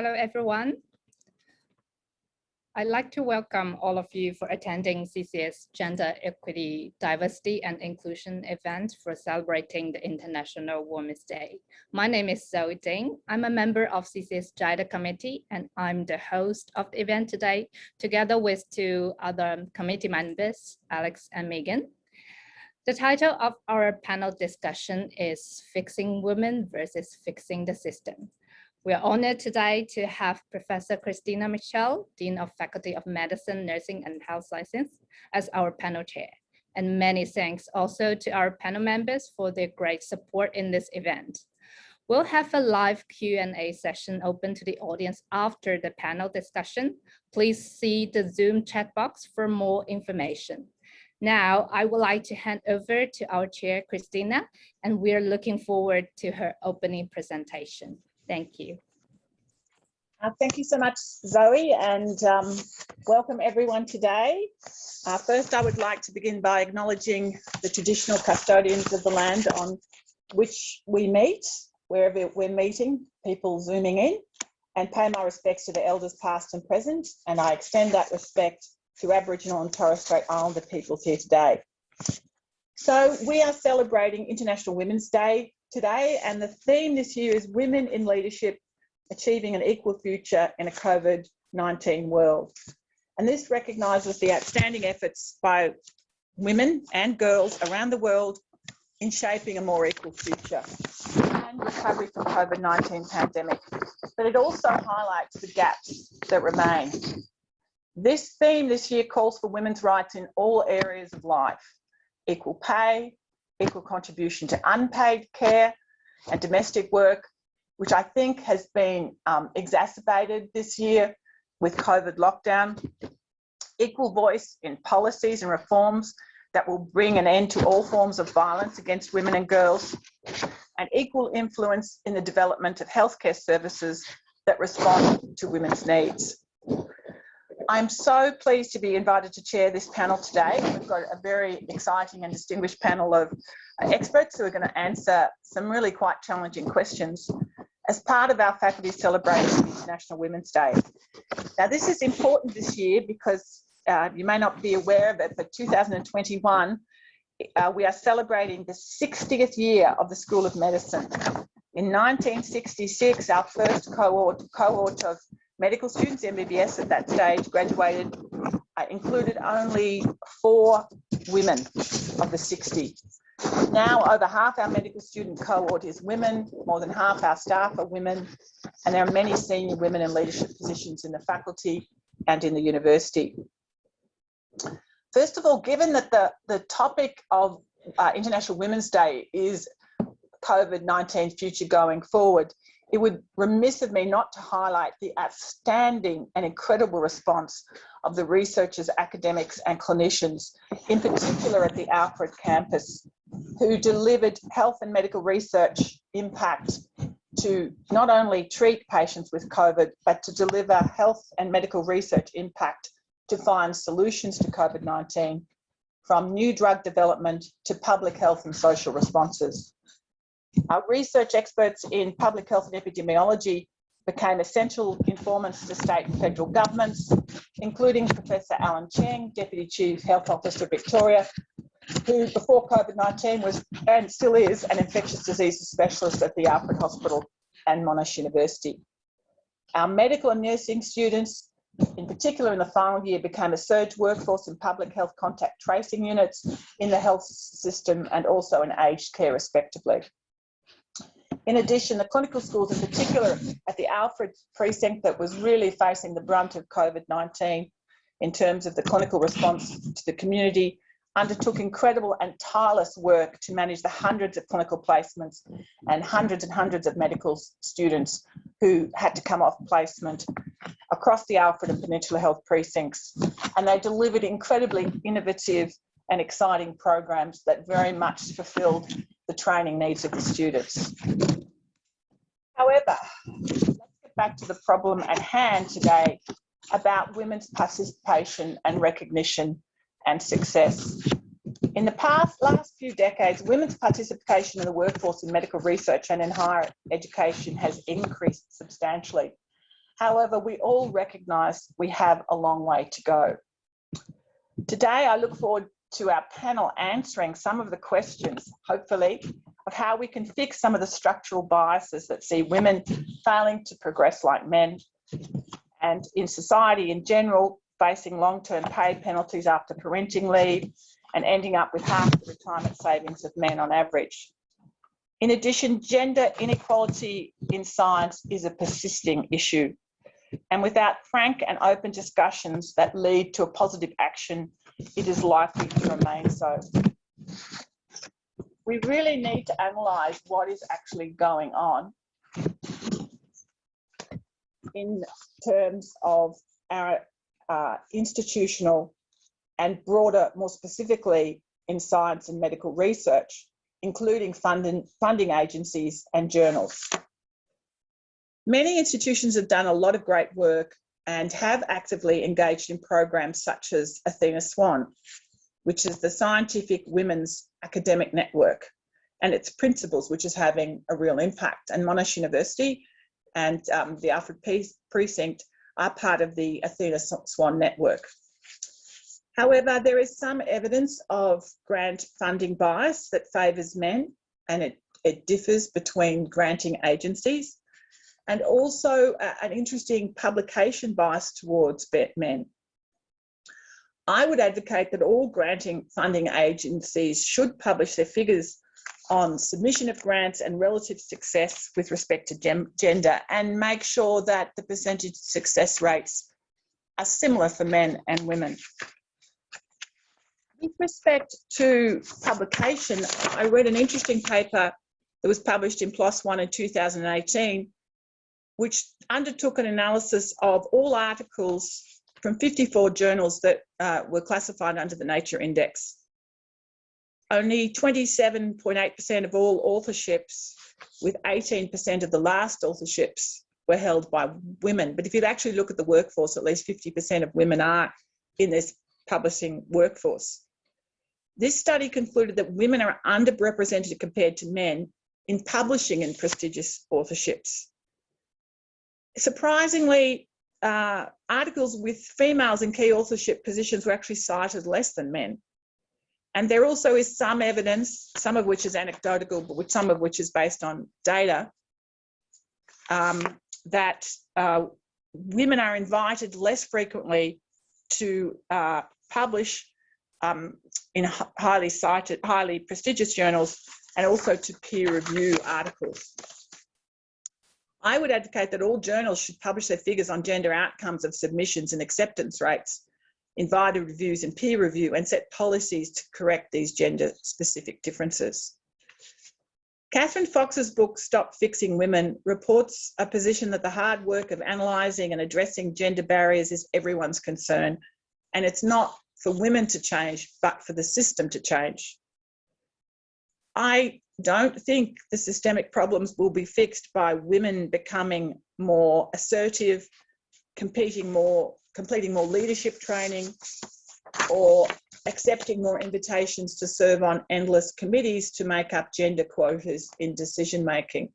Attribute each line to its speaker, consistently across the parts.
Speaker 1: Hello, everyone. I'd like to welcome all of you for attending CCS Gender Equity, Diversity and Inclusion event for celebrating the International Women's Day. My name is Zoe Ding. I'm a member of CCS GEDI Committee, and I'm the host of the event today, together with two other committee members, Alex and Megan. The title of our panel discussion is Fixing Women versus Fixing the System. We are honored today to have Professor Christina Michel, Dean of Faculty of Medicine, Nursing and Health Sciences, as our panel chair. And many thanks also to our panel members for their great support in this event. We'll have a live Q&A session open to the audience after the panel discussion. Please see the Zoom chat box for more information. Now, I would like to hand over to our chair, Christina, and we're looking forward to her opening presentation. Thank you.
Speaker 2: Thank you so much, Zoe, and welcome everyone today. First, I would like to begin by acknowledging the traditional custodians of the land on which we meet, wherever we're meeting, people zooming in, and pay my respects to the elders past and present, and I extend that respect to Aboriginal and Torres Strait Islander peoples here today. So we are celebrating International Women's Day today, and the theme this year is Women in Leadership, Achieving an Equal Future in a COVID-19 World. And this recognises the outstanding efforts by women and girls around the world in shaping a more equal future and recovery from COVID-19 pandemic. But it also highlights the gaps that remain. This theme this year calls for women's rights in all areas of life: equal pay, equal contribution to unpaid care and domestic work, which I think has been exacerbated this year with COVID lockdown, equal voice in policies and reforms that will bring an end to all forms of violence against women and girls, and equal influence in the development of healthcare services that respond to women's needs. I'm so pleased to be invited to chair this panel today. We've got a very exciting and distinguished panel of experts who are going to answer some really quite challenging questions as part of our faculty celebrating International Women's Day. Now, this is important this year because you may not be aware of it, but 2021, we are celebrating the 60th year of the School of Medicine. In 1966, our first cohort of medical students, MBBS at that stage, graduated, included only 4 women of the 60. Now over half our medical student cohort is women, more than half our staff are women, and there are many senior women in leadership positions in the faculty and in the university. First of all, given that the topic of International Women's Day is COVID-19 future going forward, it would be remiss of me not to highlight the outstanding and incredible response of the researchers, academics and clinicians, in particular at the Alfred campus, who delivered health and medical research impact to not only treat patients with COVID, but to deliver health and medical research impact to find solutions to COVID-19, from new drug development to public health and social responses. Our research experts in public health and epidemiology became essential informants to state and federal governments, including Professor Alan Cheng, Deputy Chief Health Officer Victoria, who before COVID-19 was, and still is, an infectious diseases specialist at the Alfred Hospital and Monash University. Our medical and nursing students, in particular in the final year, became a surge workforce in public health contact tracing units in the health system and also in aged care respectively. In addition, the clinical schools, in particular at the Alfred precinct that was really facing the brunt of COVID-19 in terms of the clinical response to the community, undertook incredible and tireless work to manage the hundreds of clinical placements and hundreds of medical students who had to come off placement across the Alfred and Peninsula Health precincts. And they delivered incredibly innovative and exciting programs that very much fulfilled the training needs of the students. However, let's get back to the problem at hand today about women's participation and recognition and success. In the last few decades, women's participation in the workforce in medical research and in higher education has increased substantially. However, we all recognise we have a long way to go. Today, I look forward to our panel answering some of the questions, hopefully, of how we can fix some of the structural biases that see women failing to progress like men, and in society in general, facing long-term pay penalties after parenting leave and ending up with half the retirement savings of men on average. In addition, gender inequality in science is a persisting issue, and without frank and open discussions that lead to a positive action, it is likely to remain so. We really need to analyse what is actually going on in terms of our institutional and broader, more specifically in science and medical research, including funding agencies and journals. Many institutions have done a lot of great work and have actively engaged in programs such as Athena Swan, which is the Scientific Women's Academic Network, and its principles, which is having a real impact. And Monash University and the Alfred Precinct are part of the Athena Swan network. However, there is some evidence of grant funding bias that favours men, and it differs between granting agencies, and also an interesting publication bias towards men. I would advocate that all granting funding agencies should publish their figures on submission of grants and relative success with respect to gender, and make sure that the percentage success rates are similar for men and women. With respect to publication, I read an interesting paper that was published in PLOS One in 2018, which undertook an analysis of all articles from 54 journals that were classified under the Nature Index. Only 27.8% of all authorships, with 18% of the last authorships, were held by women. But if you actually look at the workforce, at least 50% of women are in this publishing workforce. This study concluded that women are underrepresented compared to men in publishing in prestigious authorships. Surprisingly, articles with females in key authorship positions were actually cited less than men. And there also is some evidence, some of which is anecdotal, but some of which is based on data, that women are invited less frequently to publish in highly prestigious journals, and also to peer review articles. I would advocate that all journals should publish their figures on gender outcomes of submissions and acceptance rates, invited reviews and peer review, and set policies to correct these gender-specific differences. Catherine Fox's book, Stop Fixing Women, reports a position that the hard work of analysing and addressing gender barriers is everyone's concern, and it's not for women to change, but for the system to change. I don't think the systemic problems will be fixed by women becoming more assertive, completing more leadership training, or accepting more invitations to serve on endless committees to make up gender quotas in decision making.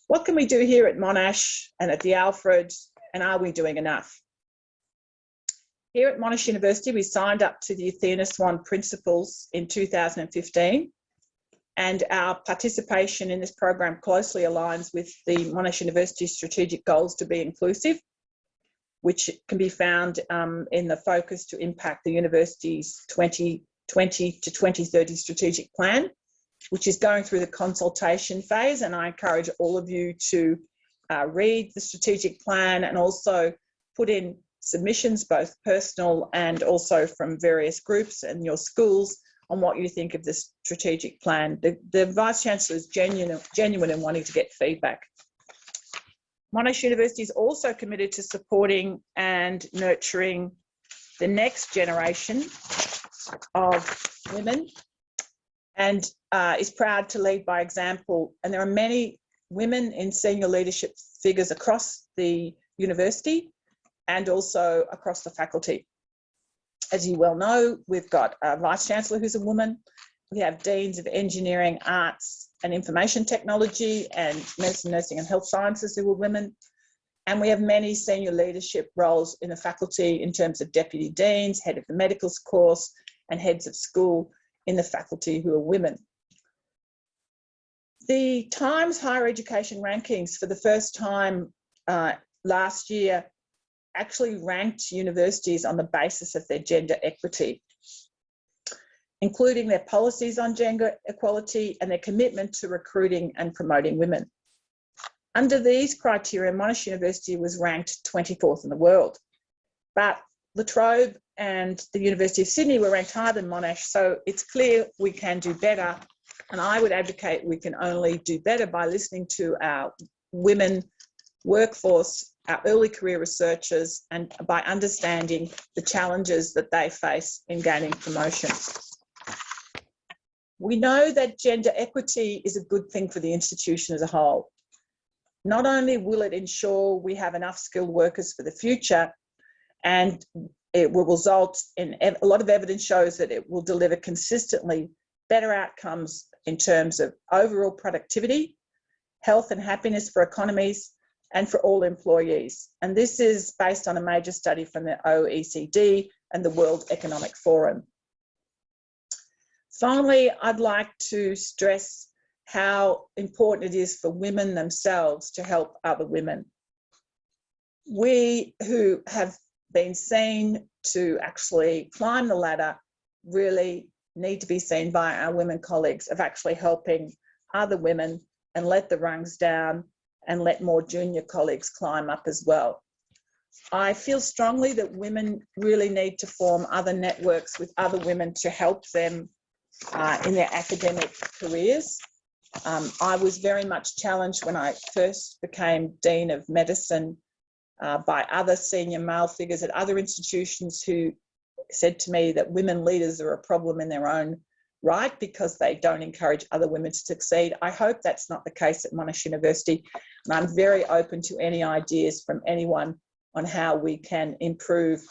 Speaker 2: What can we do here at Monash and at the Alfred, and are we doing enough? Here at Monash University, we signed up to the Athena Swan Principles in 2015, and our participation in this program closely aligns with the Monash University strategic goals to be inclusive, which can be found in the Focus to Impact the University's 2020 to 2030 strategic plan, which is going through the consultation phase. And I encourage all of you to read the strategic plan and also put in submissions, both personal and also from various groups and your schools, on what you think of this strategic plan. The Vice-Chancellor is genuine in wanting to get feedback. Monash University is also committed to supporting and nurturing the next generation of women, and is proud to lead by example. And there are many women in senior leadership figures across the university and also across the faculty. As you well know, we've got a Vice-Chancellor who's a woman. We have Deans of Engineering, Arts and Information Technology, and Medicine, Nursing and Health Sciences who are women. And we have many senior leadership roles in the faculty in terms of deputy deans, head of the medical course, and heads of school in the faculty who are women. The Times Higher Education rankings for the first time last year actually ranked universities on the basis of their gender equity, including their policies on gender equality and their commitment to recruiting and promoting women. Under these criteria, Monash University was ranked 24th in the world, but La Trobe and the University of Sydney were ranked higher than Monash, so it's clear we can do better. And I would advocate we can only do better by listening to our women workforce, our early career researchers, and by understanding the challenges that they face in gaining promotion. We know that gender equity is a good thing for the institution as a whole. Not only will it ensure we have enough skilled workers for the future, and it will result in, a lot of evidence shows that it will deliver consistently better outcomes in terms of overall productivity, health and happiness for economies, and for all employees. And this is based on a major study from the OECD and the World Economic Forum. Finally, I'd like to stress how important it is for women themselves to help other women. We who have been seen to actually climb the ladder really need to be seen by our women colleagues of actually helping other women and let the rungs down and let more junior colleagues climb up as well. I feel strongly that women really need to form other networks with other women to help them in their academic careers. I was very much challenged when I first became Dean of Medicine by other senior male figures at other institutions who said to me that women leaders are a problem in their own right because they don't encourage other women to succeed. I hope that's not the case at Monash University, and I'm very open to any ideas from anyone on how we can improve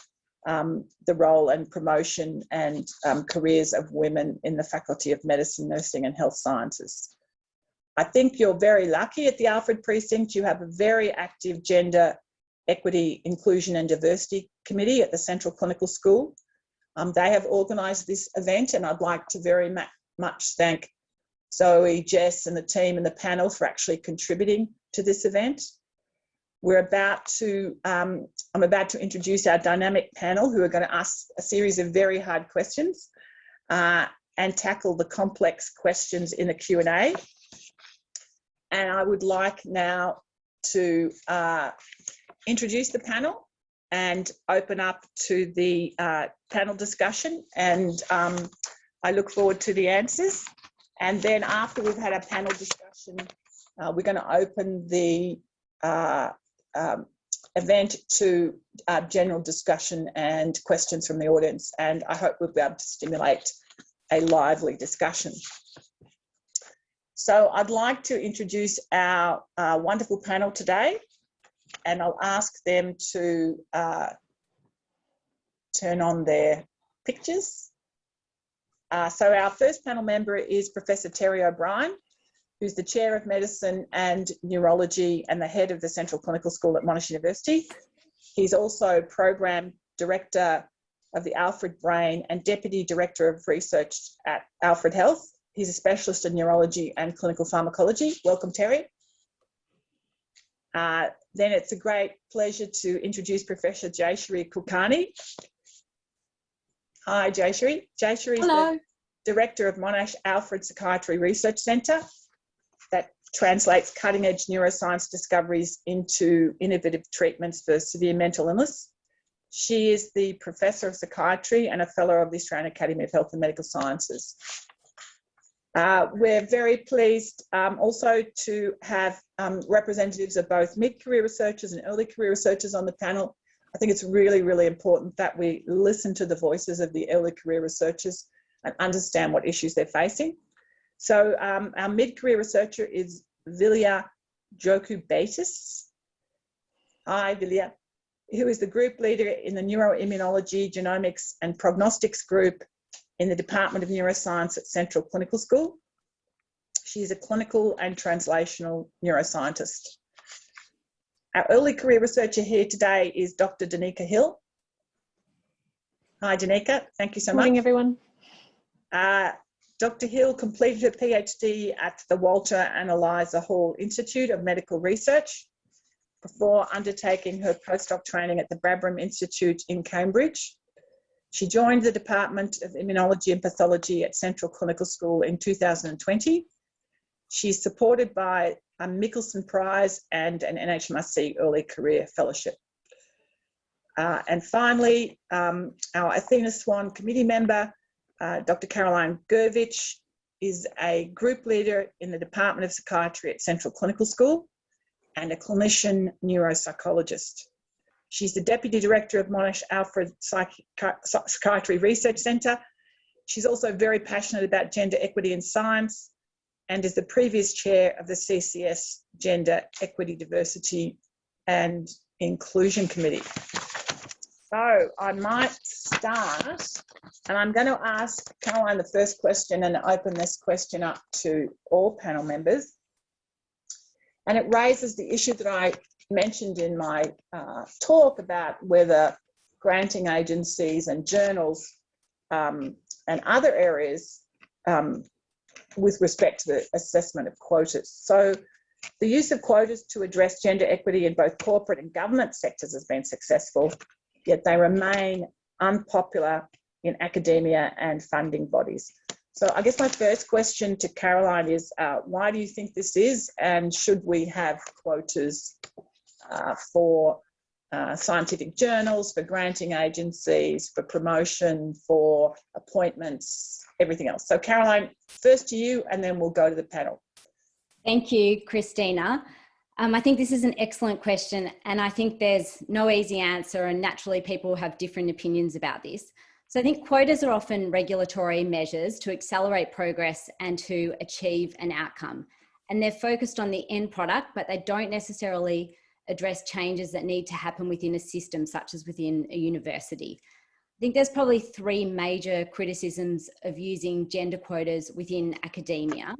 Speaker 2: the role and promotion and careers of women in the Faculty of Medicine, Nursing and Health Sciences. I think you're very lucky at the Alfred Precinct. You have a very active gender equity, inclusion and diversity committee at the Central Clinical School. They have organised this event, and I'd like to very much thank Zoe, Jess and the team and the panel for actually contributing to this event. I'm about to introduce our dynamic panel who are going to ask a series of very hard questions and tackle the complex questions in the Q&A. And I would like now to introduce the panel and open up to the panel discussion, and I look forward to the answers. And then after we've had a panel discussion, we're going to open the event to general discussion and questions from the audience, and I hope we'll be able to stimulate a lively discussion. So I'd like to introduce our wonderful panel today, and I'll ask them to turn on their pictures. So our first panel member is Professor Terry O'Brien, who's the Chair of Medicine and Neurology and the Head of the Central Clinical School at Monash University. He's also Program Director of the Alfred Brain and Deputy Director of Research at Alfred Health. He's a specialist in neurology and clinical pharmacology. Welcome, Terry. Then it's a great pleasure to introduce Professor Jayashri Kulkarni. Hi, Jayashri. Jayashri is the Director of Monash Alfred Psychiatry Research Centre that translates cutting-edge neuroscience discoveries into innovative treatments for severe mental illness. She is the Professor of Psychiatry and a Fellow of the Australian Academy of Health and Medical Sciences. We're very pleased also to have representatives of both mid-career researchers and early career researchers on the panel. I think it's really, really important that we listen to the voices of the early career researchers and understand what issues they're facing. So our mid-career researcher is Vilya Jokubaitis. Hi, Vilya, who is the group leader in the Neuroimmunology, Genomics and Prognostics group in the Department of Neuroscience at Central Clinical School. She is a clinical and translational neuroscientist. Our early career researcher here today is Dr. Danica Hill. Hi, Danica. Thank you so much.
Speaker 3: Morning, everyone.
Speaker 2: Dr. Hill completed her PhD at the Walter and Eliza Hall Institute of Medical Research before undertaking her postdoc training at the Brabham Institute in Cambridge. She joined the Department of Immunology and Pathology at Central Clinical School in 2020. She's supported by a Michelson Prize and an NHMRC Early Career Fellowship. And finally, our Athena Swan committee member, Dr. Caroline Gurvich, is a group leader in the Department of Psychiatry at Central Clinical School and a clinician neuropsychologist. She's the Deputy Director of Monash Alfred Psychiatry Research Centre. She's also very passionate about gender equity in science and is the previous chair of the CCS Gender Equity, Diversity and Inclusion Committee. So I might start, and I'm going to ask Caroline the first question and open this question up to all panel members. And it raises the issue that I mentioned in my talk about whether granting agencies and journals and other areas with respect to the assessment of quotas. So the use of quotas to address gender equity in both corporate and government sectors has been successful, yet they remain unpopular in academia and funding bodies. So I guess my first question to Caroline is, why do you think this is, and should we have quotas for scientific journals, for granting agencies, for promotion, for appointments, everything else? So Caroline, first to you, and then we'll go to the panel.
Speaker 4: Thank you, Christina. I think this is an excellent question, and I think there's no easy answer, and naturally people have different opinions about this. So I think quotas are often regulatory measures to accelerate progress and to achieve an outcome. And they're focused on the end product, but they don't necessarily address changes that need to happen within a system, such as within a university. I think there's probably three major criticisms of using gender quotas within academia.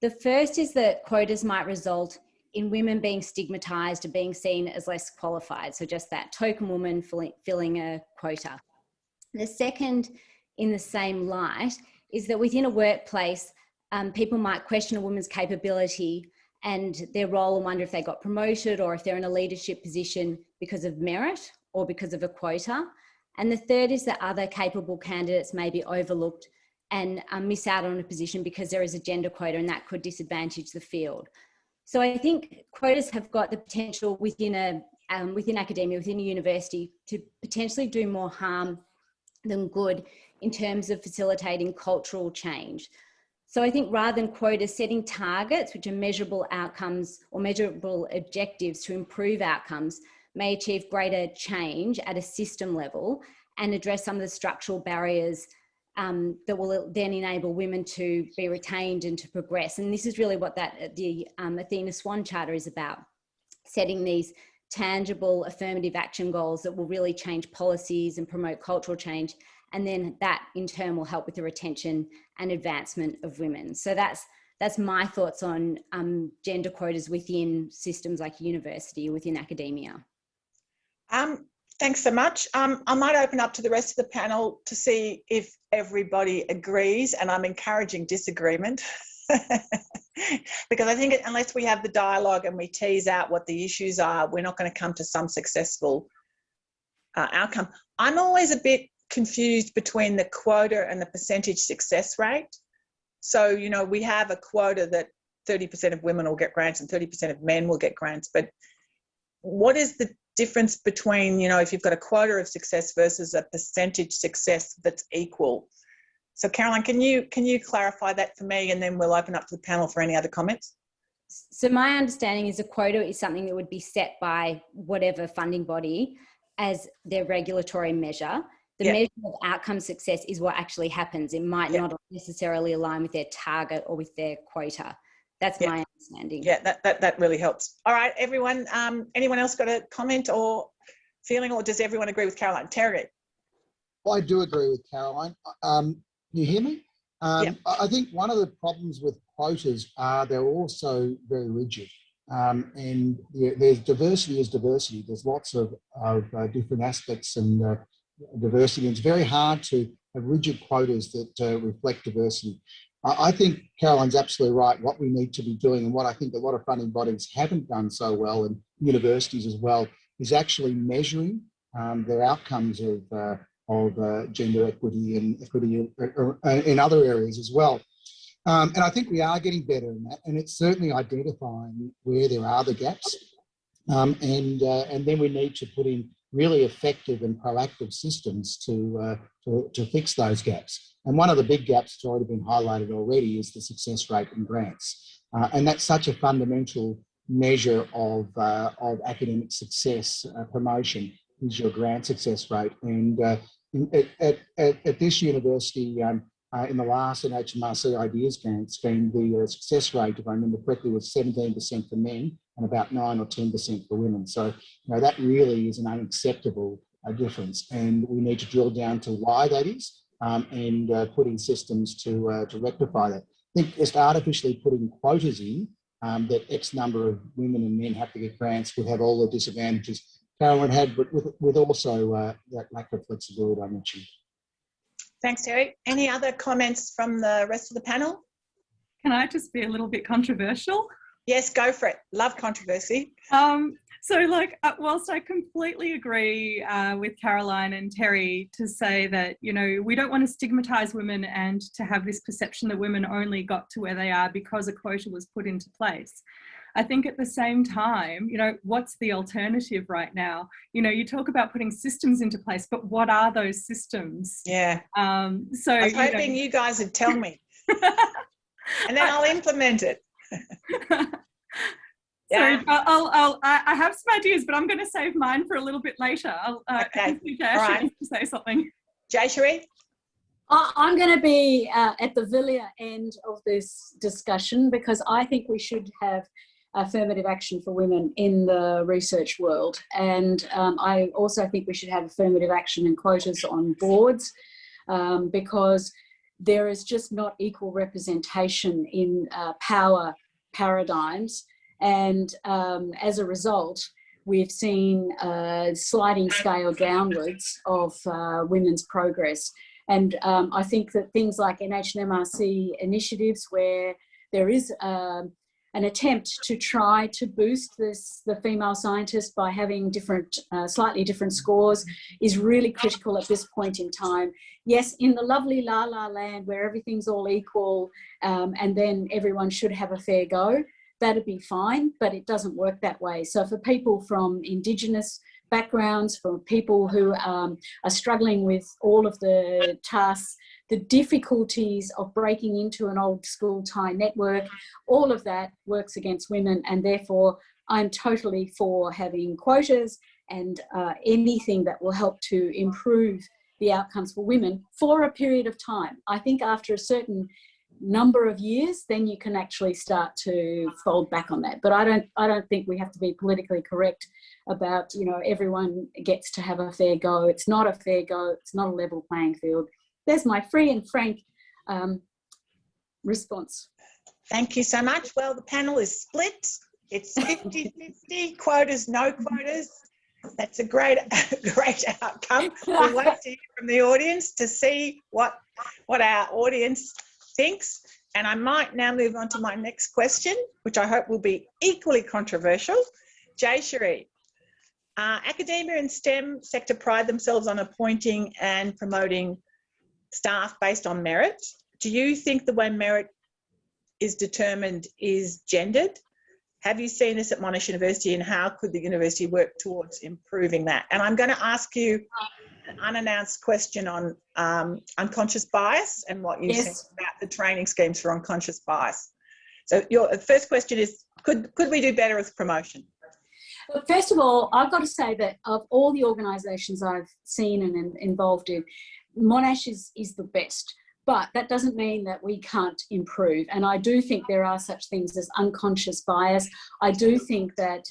Speaker 4: The first is that quotas might result in women being stigmatized or being seen as less qualified. So just that token woman filling a quota. The second, in the same light, is that within a workplace, people might question a woman's capability and their role and wonder if they got promoted or if they're in a leadership position because of merit or because of a quota. And the third is that other capable candidates may be overlooked and miss out on a position because there is a gender quota, and that could disadvantage the field. So I think quotas have got the potential within academia, within a university, to potentially do more harm than good in terms of facilitating cultural change. So I think rather than quotas, setting targets, which are measurable outcomes or measurable objectives to improve outcomes, may achieve greater change at a system level and address some of the structural barriers that will then enable women to be retained and to progress. And this is really what the Athena Swan Charter is about, setting these tangible affirmative action goals that will really change policies and promote cultural change. And then that in turn will help with the retention and advancement of women. So that's my thoughts on gender quotas within systems like university or within academia.
Speaker 2: Thanks so much. I might open up to the rest of the panel to see if everybody agrees, and I'm encouraging disagreement. Because I think unless we have the dialogue and we tease out what the issues are, we're not going to come to some successful outcome. I'm always a bit confused between the quota and the percentage success rate. So, you know, we have a quota that 30% of women will get grants and 30% of men will get grants, but what is the difference between, you know, if you've got a quota of success versus a percentage success that's equal? So Caroline, can you clarify that for me, and then we'll open up to the panel for any other comments?
Speaker 4: So my understanding is a quota is something that would be set by whatever funding body as their regulatory measure. The measure of outcome success is what actually happens. It might not necessarily align with their target or with their quota. That's my understanding. Yeah,
Speaker 2: that really helps. All right, everyone, anyone else got a comment or feeling, or does everyone agree with Caroline? Terry?
Speaker 5: I do agree with Caroline. Can you hear me? I think one of the problems with quotas are they're also very rigid. and there's diversity is diversity. There's lots of different aspects and diversity. And it's very hard to have rigid quotas that reflect diversity. I think Caroline's absolutely right. What we need to be doing, and what I think a lot of funding bodies haven't done so well, and universities as well, is actually measuring their outcomes of gender equity and equity in other areas as well. And I think we are getting better in that, and it's certainly identifying where there are the gaps, and then we need to put in really effective and proactive systems to fix those gaps. And one of the big gaps that's already been highlighted already is the success rate in grants, and that's such a fundamental measure of academic success. Promotion is your grant success rate, and at this university. In the last NHMRC Ideas Grant scheme, the success rate, if I remember correctly, was 17% for men and about 9 or 10% for women. So, that really is an unacceptable difference, and we need to drill down to why that is, and put in systems to rectify that. I think just artificially putting quotas in that X number of women and men have to get grants would have all the disadvantages Caroline had, but with also that lack of flexibility I mentioned.
Speaker 2: Thanks, Terry. Any other comments from the rest of the panel?
Speaker 3: Can I just be a little bit controversial?
Speaker 2: Yes, go for it. Love controversy.
Speaker 3: So whilst I completely agree with Caroline and Terry to say that, we don't want to stigmatise women and to have this perception that women only got to where they are because a quota was put into place. I think at the same time, what's the alternative right now? You talk about putting systems into place, but what are those systems?
Speaker 2: Yeah.
Speaker 3: So
Speaker 2: I was hoping you guys would tell me, and then I'll implement it. Yeah.
Speaker 3: So I have some ideas, but I'm going to save mine for a little bit later.
Speaker 2: Okay.
Speaker 3: All
Speaker 2: right.
Speaker 3: To say something.
Speaker 2: Jayashree?
Speaker 6: I'm going to be at the Villiers end of this discussion, because I think we should have affirmative action for women in the research world. And I also think we should have affirmative action and quotas on boards, because there is just not equal representation in power paradigms. And as a result, we've seen a sliding scale downwards of women's progress. And I think that things like NHMRC initiatives, where there is an attempt to try to boost the female scientists by having slightly different scores, is really critical at this point in time. Yes, in the lovely la-la land where everything's all equal, and then everyone should have a fair go, that'd be fine, but it doesn't work that way. So for people from Indigenous backgrounds, for people who are struggling with all of the tasks, the difficulties of breaking into an old school Thai network, all of that works against women, and therefore I'm totally for having quotas and anything that will help to improve the outcomes for women for a period of time. I think after a certain number of years, then you can actually start to fold back on that. But I don't think we have to be politically correct about, everyone gets to have a fair go. It's not a fair go. It's not a level playing field. There's my free and frank response.
Speaker 2: Thank you so much. Well, the panel is split. It's 50-50, quotas, no quotas. That's a great outcome. We'll wait to hear from the audience to see what our audience thinks. And I might now move on to my next question, which I hope will be equally controversial. Jayashree, academia and STEM sector pride themselves on appointing and promoting staff based on merit. Do you think the way merit is determined is gendered? Have you seen this at Monash University, and how could the university work towards improving that? And I'm going to ask you an unannounced question on unconscious bias and what you said about the training schemes for unconscious bias. So your first question is, could we do better with promotion?
Speaker 6: First of all, I've got to say that of all the organisations I've seen and involved in, Monash is the best. But that doesn't mean that we can't improve. And I do think there are such things as unconscious bias. I do think that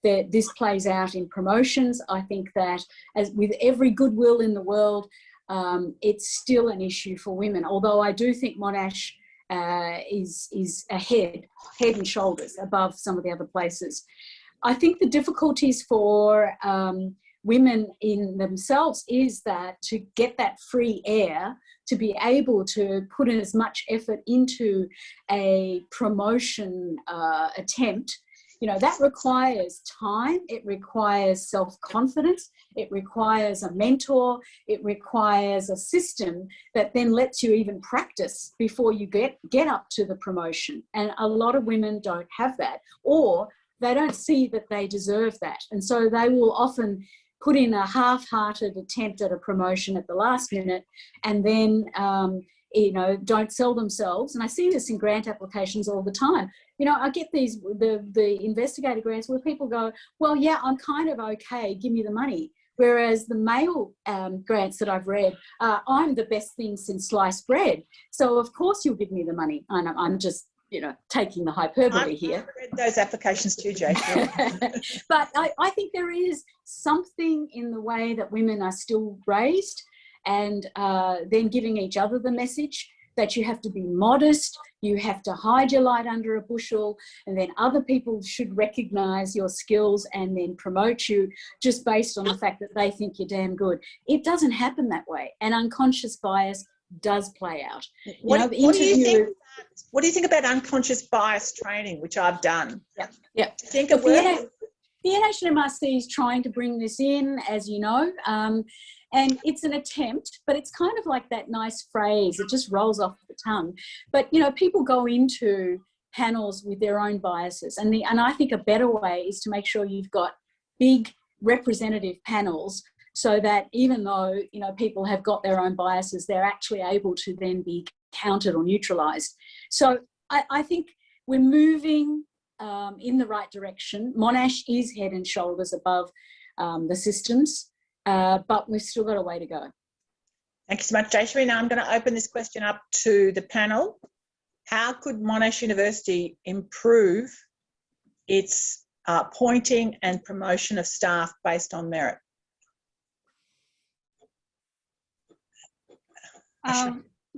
Speaker 6: this plays out in promotions. I think that, as with every goodwill in the world, it's still an issue for women. Although I do think Monash is head and shoulders above some of the other places. I think the difficulties for women in themselves is that to get that free air, to be able to put in as much effort into a promotion attempt, you know, that requires time, it requires self-confidence, it requires a mentor, it requires a system that then lets you even practice before you get up to the promotion. And a lot of women don't have that, or they don't see that they deserve that. And so they will often put in a half-hearted attempt at a promotion at the last minute, and then, you know, don't sell themselves. And I see this in grant applications all the time. You know, I get these, the investigator grants where people go, well, yeah, I'm kind of okay, give me the money. Whereas the male grants that I've read, I'm the best thing since sliced bread. So of course you'll give me the money. And I'm just, you know, taking the hyperbole here.
Speaker 2: I've read those applications too, Jason.
Speaker 6: But I think there is something in the way that women are still raised, and then giving each other the message that you have to be modest, you have to hide your light under a bushel, and then other people should recognise your skills and then promote you just based on the fact that they think you're damn good. It doesn't happen that way, and unconscious bias does play out.
Speaker 2: What do you think about unconscious bias training, which I've done?
Speaker 6: Yeah.
Speaker 2: Do you think it works?
Speaker 6: The NHMRC is trying to bring this in, as you know, and it's an attempt, but it's kind of like that nice phrase, it just rolls off the tongue. But, you know, people go into panels with their own biases, and I think a better way is to make sure you've got big representative panels, so that even though, you know, people have got their own biases, they're actually able to then be countered or neutralised. So I think we're moving in the right direction. Monash is head and shoulders above the systems, but we've still got a way to go.
Speaker 2: Thank you so much, Jayashri. Now I'm going to open this question up to the panel. How could Monash University improve its appointing and promotion of staff based on merit?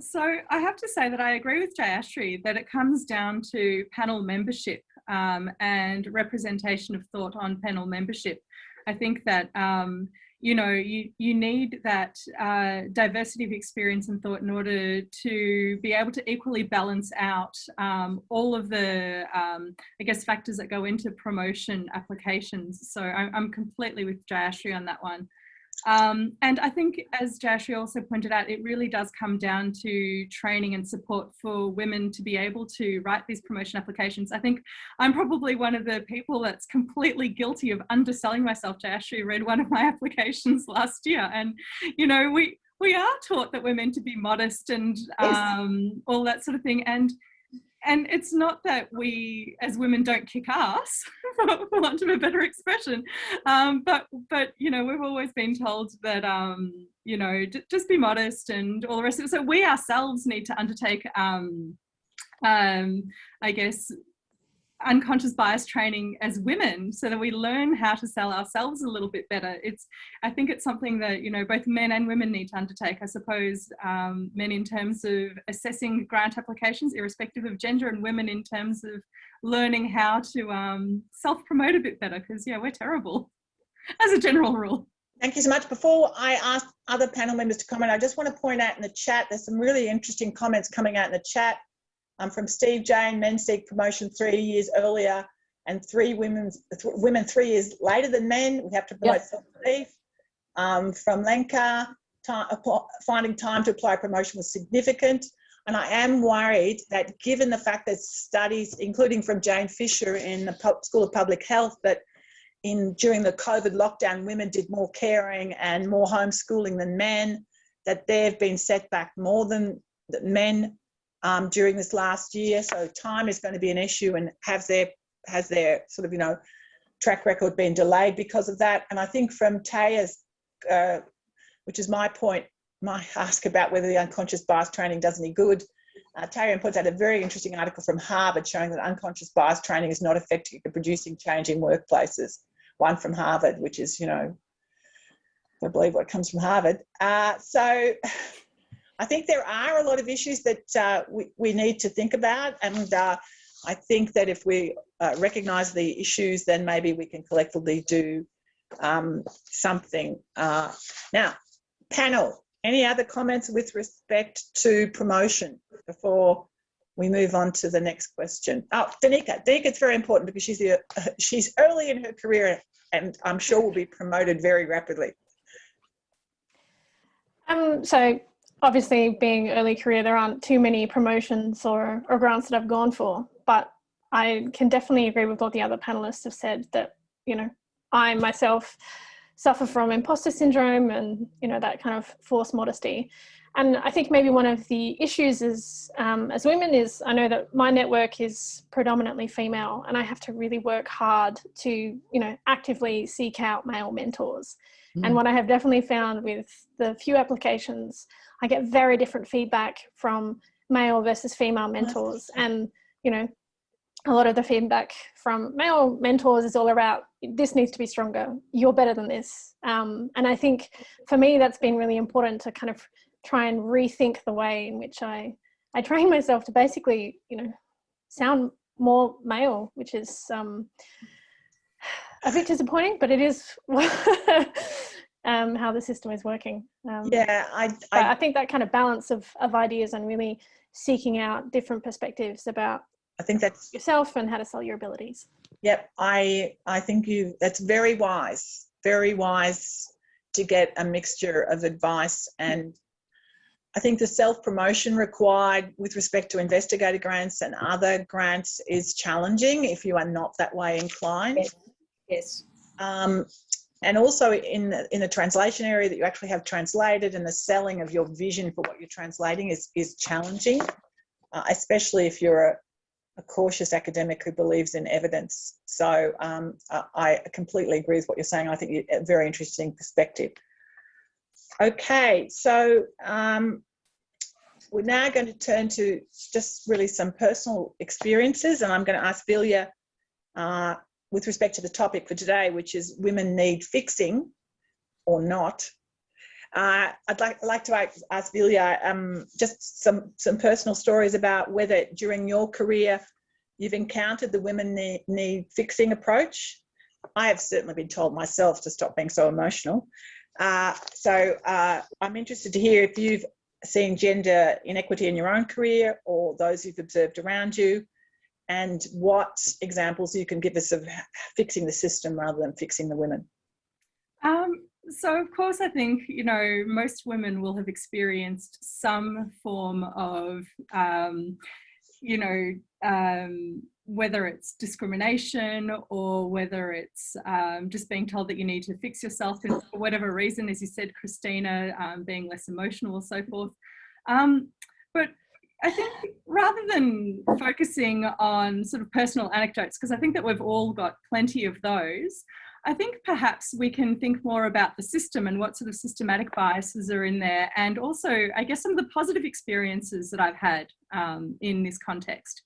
Speaker 3: So I have to say that I agree with Jayashri that it comes down to panel membership and representation of thought on panel membership. I think that, you know, you need that diversity of experience and thought in order to be able to equally balance out all of the, I guess, factors that go into promotion applications. So I'm completely with Jayashri on that one. And I think, as Jayashri also pointed out, it really does come down to training and support for women to be able to write these promotion applications. I think I'm probably one of the people that's completely guilty of underselling myself. Jayashri read one of my applications last year, and, you know, we are taught that we're meant to be modest and all that sort of thing. And it's not that we as women don't kick ass, for want of a better expression, but you know, we've always been told that, you know, just be modest and all the rest of it. So we ourselves need to undertake, I guess, unconscious bias training as women, so that we learn how to sell ourselves a little bit better. I think it's something that, you know, both men and women need to undertake. I suppose men in terms of assessing grant applications irrespective of gender, and women in terms of learning how to self-promote a bit better, because yeah, we're terrible as a general rule.
Speaker 2: Thank you so much. Before I ask other panel members to comment, I just want to point out in the chat, there's some really interesting comments coming out in the chat. From Steve Jane, men seek promotion 3 years earlier, and women 3 years later than men. We have to promote self-belief. From Lenka, finding time to apply promotion was significant. And I am worried that, given the fact that studies, including from Jane Fisher in the School of Public Health, that during the COVID lockdown, women did more caring and more homeschooling than men, that they've been set back more than men during this last year. So time is going to be an issue, and has their sort of, you know, track record been delayed because of that. And I think from Taya's, which is my point, my ask about whether the unconscious bias training does any good, Taya puts out a very interesting article from Harvard showing that unconscious bias training is not effective at producing change in workplaces. One from Harvard, which is, you know, I believe what comes from Harvard. So I think there are a lot of issues that we need to think about, and I think that if we recognise the issues, then maybe we can collectively do something. Now, panel, any other comments with respect to promotion before we move on to the next question? Oh, Danica, it's very important because she's early in her career and I'm sure will be promoted very rapidly.
Speaker 7: So obviously being early career, there aren't too many promotions or grants that I've gone for, but I can definitely agree with what the other panelists have said, that, you know, I myself suffer from imposter syndrome and, you know, that kind of forced modesty. And I think maybe one of the issues is, as women, is I know that my network is predominantly female and I have to really work hard to, you know, actively seek out male mentors. And what I have definitely found with the few applications, I get very different feedback from male versus female mentors. And, you know, a lot of the feedback from male mentors is all about, this needs to be stronger, you're better than this. And I think for me, that's been really important to kind of try and rethink the way in which I train myself to basically, you know, sound more male, which is a bit disappointing, but it is how the system is working.
Speaker 2: Yeah,
Speaker 7: I think that kind of balance of ideas and really seeking out different perspectives about,
Speaker 2: I think that's
Speaker 7: yourself and how to sell your abilities.
Speaker 2: Yep, I think that's very wise to get a mixture of advice. And I think the self-promotion required with respect to investigator grants and other grants is challenging if you are not that way inclined.
Speaker 6: Yes.
Speaker 2: And also in the translation area that you actually have translated, and the selling of your vision for what you're translating is challenging, especially if you're a cautious academic who believes in evidence. So I completely agree with what you're saying. I think it's a very interesting perspective. Okay, so we're now going to turn to just really some personal experiences, and I'm going to ask Vilja with respect to the topic for today, which is women need fixing or not. I'd like to ask Vilja just some personal stories about whether during your career you've encountered the women need fixing approach. I have certainly been told myself to stop being so emotional. So I'm interested to hear if you've seen gender inequity in your own career or those you've observed around you, and what examples you can give us of fixing the system rather than fixing the women.
Speaker 3: So of course, I think, you know, most women will have experienced some form of, you know, whether it's discrimination or whether it's just being told that you need to fix yourself for whatever reason, as you said, Christina, being less emotional or so forth. But I think rather than focusing on sort of personal anecdotes, because I think that we've all got plenty of those, I think perhaps we can think more about the system and what sort of systematic biases are in there, and also, I guess, some of the positive experiences that I've had in this context.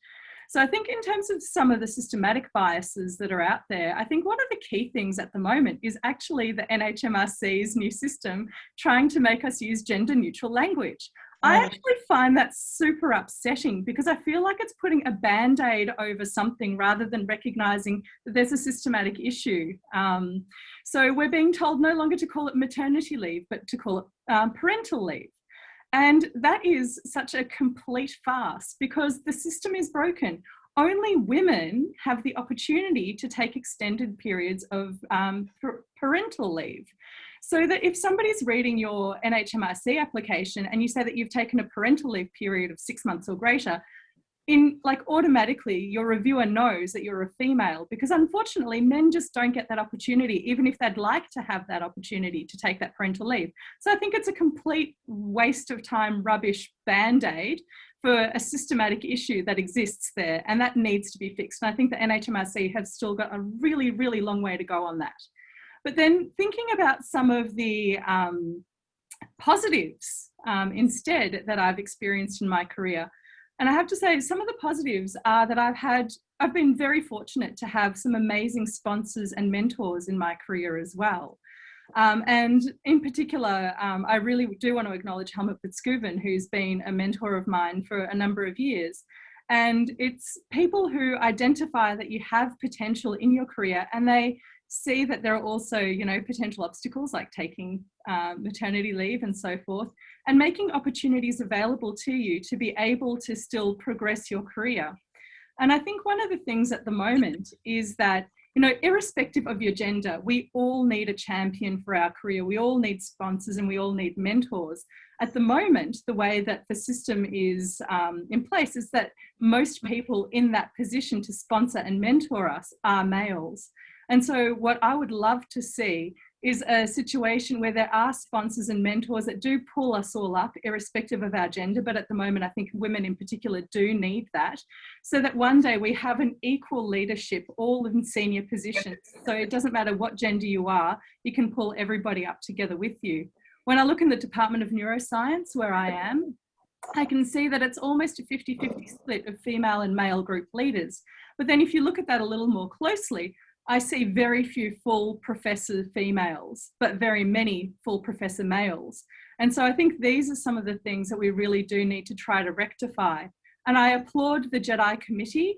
Speaker 3: So I think in terms of some of the systematic biases that are out there, I think one of the key things at the moment is actually the NHMRC's new system trying to make us use gender neutral language. I actually find that super upsetting because I feel like it's putting a band-aid over something rather than recognising that there's a systematic issue. So we're being told no longer to call it maternity leave, but to call it parental leave. And that is such a complete farce because the system is broken. Only women have the opportunity to take extended periods of parental leave. So that if somebody's reading your NHMRC application and you say that you've taken a parental leave period of 6 months or greater, automatically your reviewer knows that you're a female, because unfortunately men just don't get that opportunity, even if they'd like to have that opportunity to take that parental leave. So I think it's a complete waste of time, rubbish band-aid for a systematic issue that exists there, and that needs to be fixed. And I think the NHMRC have still got a really, really long way to go on that. But then thinking about some of the positives instead that I've experienced in my career. And I have to say some of the positives are that I've been very fortunate to have some amazing sponsors and mentors in my career as well. And in particular, I really do want to acknowledge Helmut Fitzguven, who's been a mentor of mine for a number of years. And it's people who identify that you have potential in your career, and they see that there are also, you know, potential obstacles like taking maternity leave and so forth, and making opportunities available to you to be able to still progress your career. And I think one of the things at the moment is that, you know, irrespective of your gender, we all need a champion for our career. We all need sponsors and we all need mentors. At the moment, the way that the system is in place is that most people in that position to sponsor and mentor us are males. And so what I would love to see is a situation where there are sponsors and mentors that do pull us all up, irrespective of our gender. But at the moment, I think women in particular do need that, so that one day we have an equal leadership, all in senior positions. So it doesn't matter what gender you are, you can pull everybody up together with you. When I look in the Department of Neuroscience, where I am, I can see that it's almost a 50-50 split of female and male group leaders. But then if you look at that a little more closely, I see very few full professor females, but very many full professor males. And so I think these are some of the things that we really do need to try to rectify. And I applaud the GEDI committee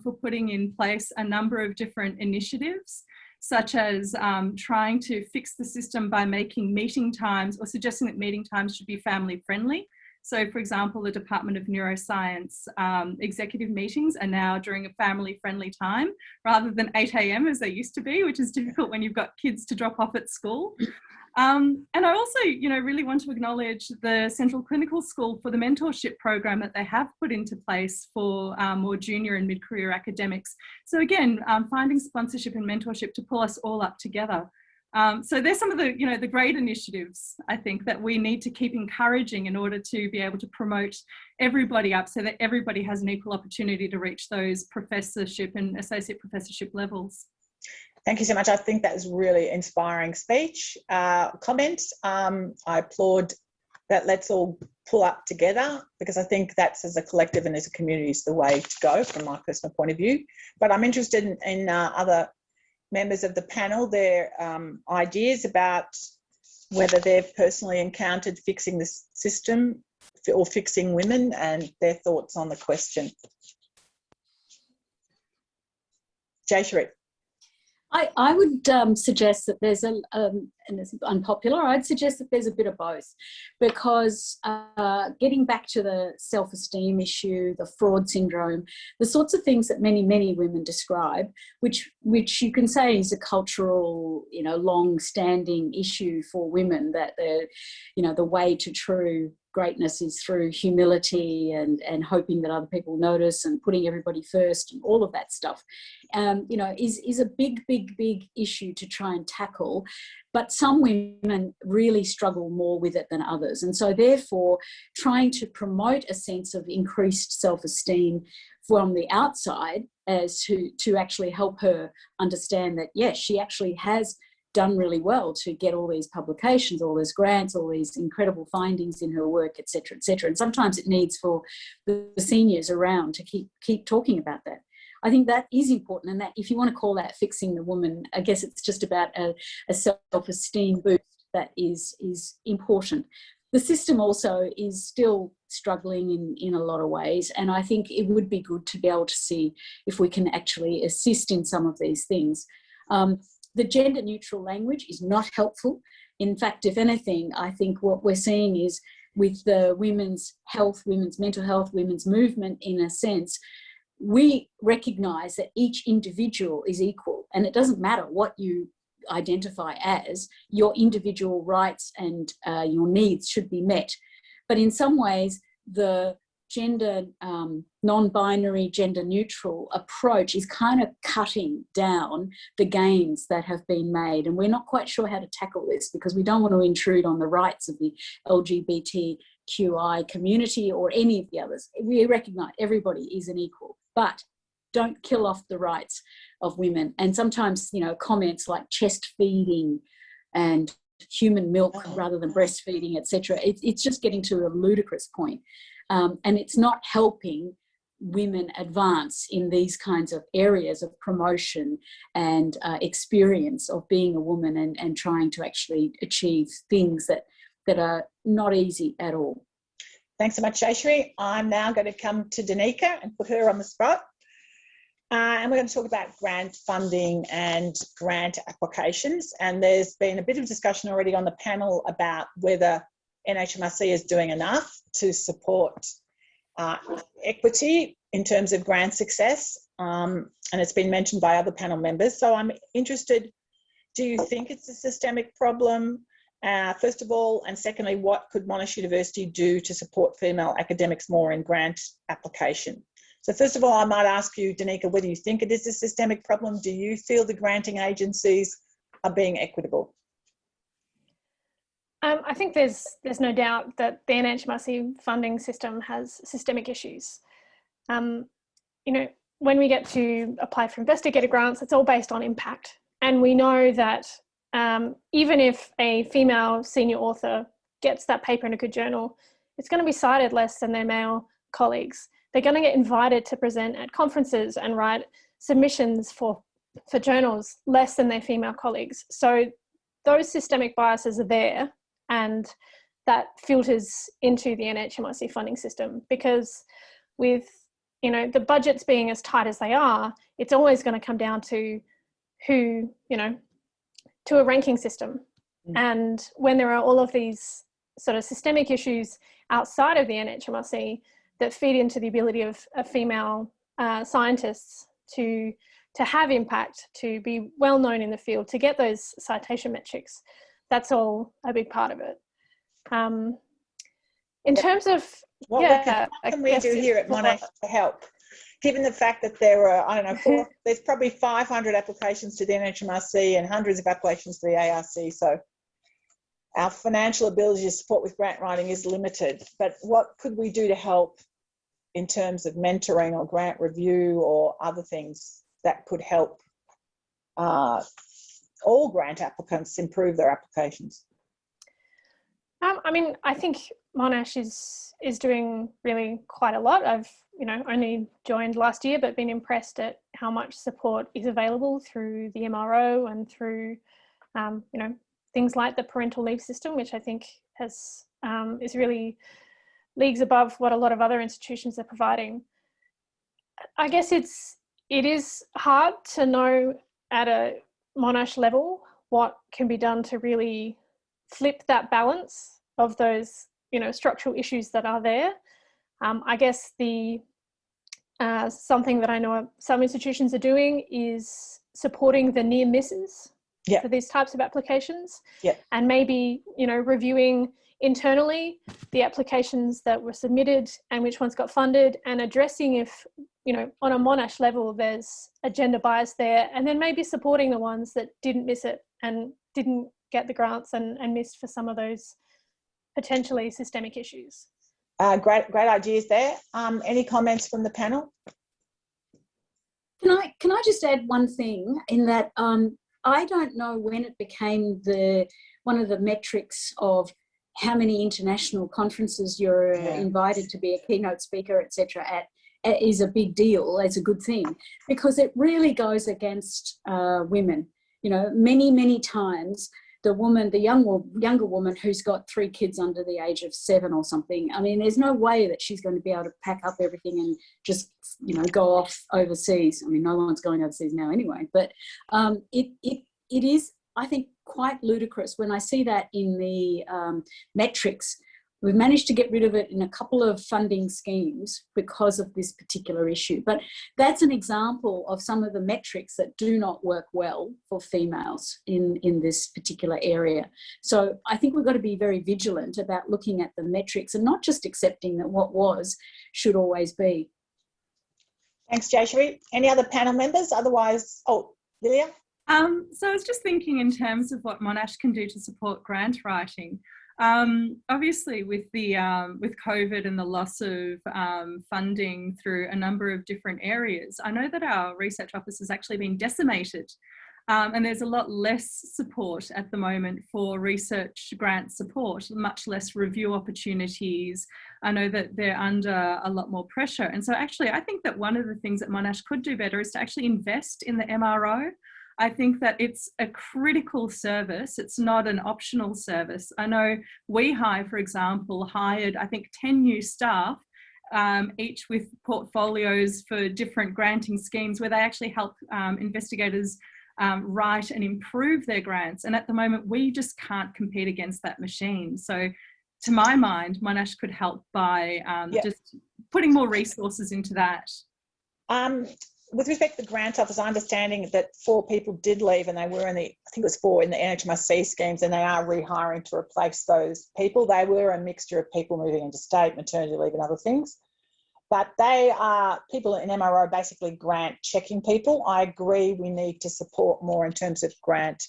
Speaker 3: for putting in place a number of different initiatives, such as trying to fix the system by making meeting times, or suggesting that meeting times should be family friendly. So for example, the Department of Neuroscience executive meetings are now during a family friendly time rather than 8 a.m. as they used to be, which is difficult when you've got kids to drop off at school. And I also, you know, really want to acknowledge the Central Clinical School for the mentorship program that they have put into place for more junior and mid-career academics. So again, finding sponsorship and mentorship to pull us all up together. So there's some of the, you know, the great initiatives, I think, that we need to keep encouraging in order to be able to promote everybody up so that everybody has an equal opportunity to reach those professorship and associate professorship levels.
Speaker 2: Thank you so much. I think that was really inspiring speech, comments. I applaud that. Let's all pull up together, because I think that's, as a collective and as a community, is the way to go from my personal point of view. But I'm interested in other members of the panel, their ideas about whether they've personally encountered fixing the system or fixing women, and their thoughts on the question. Jay Sharif.
Speaker 6: I would suggest that there's and it's unpopular, I'd suggest that there's a bit of both, because getting back to the self-esteem issue, the fraud syndrome, the sorts of things that many women describe, which you can say is a cultural, you know, long-standing issue for women, that you know, the way to true greatness is through humility and hoping that other people notice and putting everybody first and all of that stuff, you know, is a big issue to try and tackle. But some women really struggle more with it than others. And so therefore, trying to promote a sense of increased self-esteem from the outside as to actually help her understand that, yes, she actually has done really well to get all these publications, all these grants, all these incredible findings in her work, et cetera, et cetera. And sometimes it needs for the seniors around to keep talking about that. I think that is important, and that, if you want to call that fixing the woman, I guess it's just about a self-esteem boost that is important. The system also is still struggling in a lot of ways, and I think it would be good to be able to see if we can actually assist in some of these things. The gender neutral language is not helpful. In fact, if anything, I think what we're seeing is, with the women's health, women's mental health, women's movement, in a sense, we recognise that each individual is equal, and it doesn't matter what you identify as, your individual rights and your needs should be met. But in some ways, the gender non-binary, gender neutral approach is kind of cutting down the gains that have been made, and we're not quite sure how to tackle this, because we don't want to intrude on the rights of the LGBTQI community or any of the others. We recognise everybody is an equal, but don't kill off the rights of women. And sometimes, you know, comments like chest feeding and human milk rather than breastfeeding, etc., it's just getting to a ludicrous point. And it's not helping women advance in these kinds of areas of promotion and experience of being a woman and trying to actually achieve things that are not easy at all.
Speaker 2: Thanks so much, Jayashree. I'm now going to come to Danica and put her on the spot. And we're going to talk about grant funding and grant applications. And there's been a bit of discussion already on the panel about whether NHMRC is doing enough to support equity in terms of grant success. And it's been mentioned by other panel members. So I'm interested, do you think it's a systemic problem? First of all, and secondly, what could Monash University do to support female academics more in grant application? So first of all, I might ask you, Danica, whether you think it is a systemic problem. Do you feel the granting agencies are being equitable?
Speaker 7: I think there's no doubt that the NHMRC funding system has systemic issues. You know, when we get to apply for investigator grants, it's all based on impact. And we know that even if a female senior author gets that paper in a good journal, it's going to be cited less than their male colleagues. They're going to get invited to present at conferences and write submissions for journals less than their female colleagues. So those systemic biases are there, and that filters into the NHMRC funding system, because with, you know, the budgets being as tight as they are, it's always going to come down to who, you know, to a ranking system. And when there are all of these sort of systemic issues outside of the NHMRC that feed into the ability of female scientists to have impact, to be well known in the field, to get those citation metrics, that's all a big part of it. In terms of
Speaker 2: what can we do here at Monash to help? Given the fact that there are, I don't know, there's probably 500 applications to the NHMRC and hundreds of applications to the ARC. So our financial ability to support with grant writing is limited. But what could we do to help in terms of mentoring or grant review or other things that could help all grant applicants improve their applications?
Speaker 7: I mean, I think Monash is doing really quite a lot. I've, you know, only joined last year, but been impressed at how much support is available through the MRO and through, you know, things like the parental leave system, which I think has is really leagues above what a lot of other institutions are providing. I guess it is hard to know at a Monash level what can be done to really flip that balance of those, you know, structural issues that are there. I guess the something that I know some institutions are doing is supporting the near misses for these types of applications, and maybe, you know, reviewing internally the applications that were submitted and which ones got funded, and addressing if, you know, on a Monash level there's a gender bias there, and then maybe supporting the ones that didn't miss it and didn't get the grants and missed for some of those potentially systemic issues.
Speaker 2: Great ideas there. Any comments from the panel?
Speaker 6: Can I just add one thing in that I don't know when it became one of the metrics of how many international conferences you're invited to be a keynote speaker, etc. at is a big deal, as a good thing, because it really goes against women. You know, many times the younger woman who's got 3 kids under the age of 7 or something, I mean, there's no way that she's going to be able to pack up everything and just, you know, go off overseas. I mean, no one's going overseas now anyway, but it is, I think, quite ludicrous when I see that in the metrics. We've managed to get rid of it in a couple of funding schemes because of this particular issue. But that's an example of some of the metrics that do not work well for females in this particular area. So I think we've got to be very vigilant about looking at the metrics and not just accepting that what was should always be.
Speaker 2: Thanks, Jayashree. Any other panel members? Otherwise, Lilia?
Speaker 3: So I was just thinking in terms of what Monash can do to support grant writing. Obviously with COVID and the loss of funding through a number of different areas, I know that our research office has actually been decimated And there's a lot less support at the moment for research grant support, much less review opportunities. I know that they're under a lot more pressure. And so actually, I think that one of the things that Monash could do better is to actually invest in the MRO. I think that it's a critical service. It's not an optional service. I know WeHi, for example, hired, I think, 10 new staff, each with portfolios for different granting schemes where they actually help investigators write and improve their grants. And at the moment, we just can't compete against that machine. So to my mind, Monash could help by just putting more resources into that.
Speaker 2: With respect to the grant office, understanding that 4 people did leave and they were in the, I think it was 4 in the NHMRC schemes, and they are rehiring to replace those people. They were a mixture of people moving into state, maternity leave and other things. But they are people in MRO, basically grant checking people. I agree we need to support more in terms of grant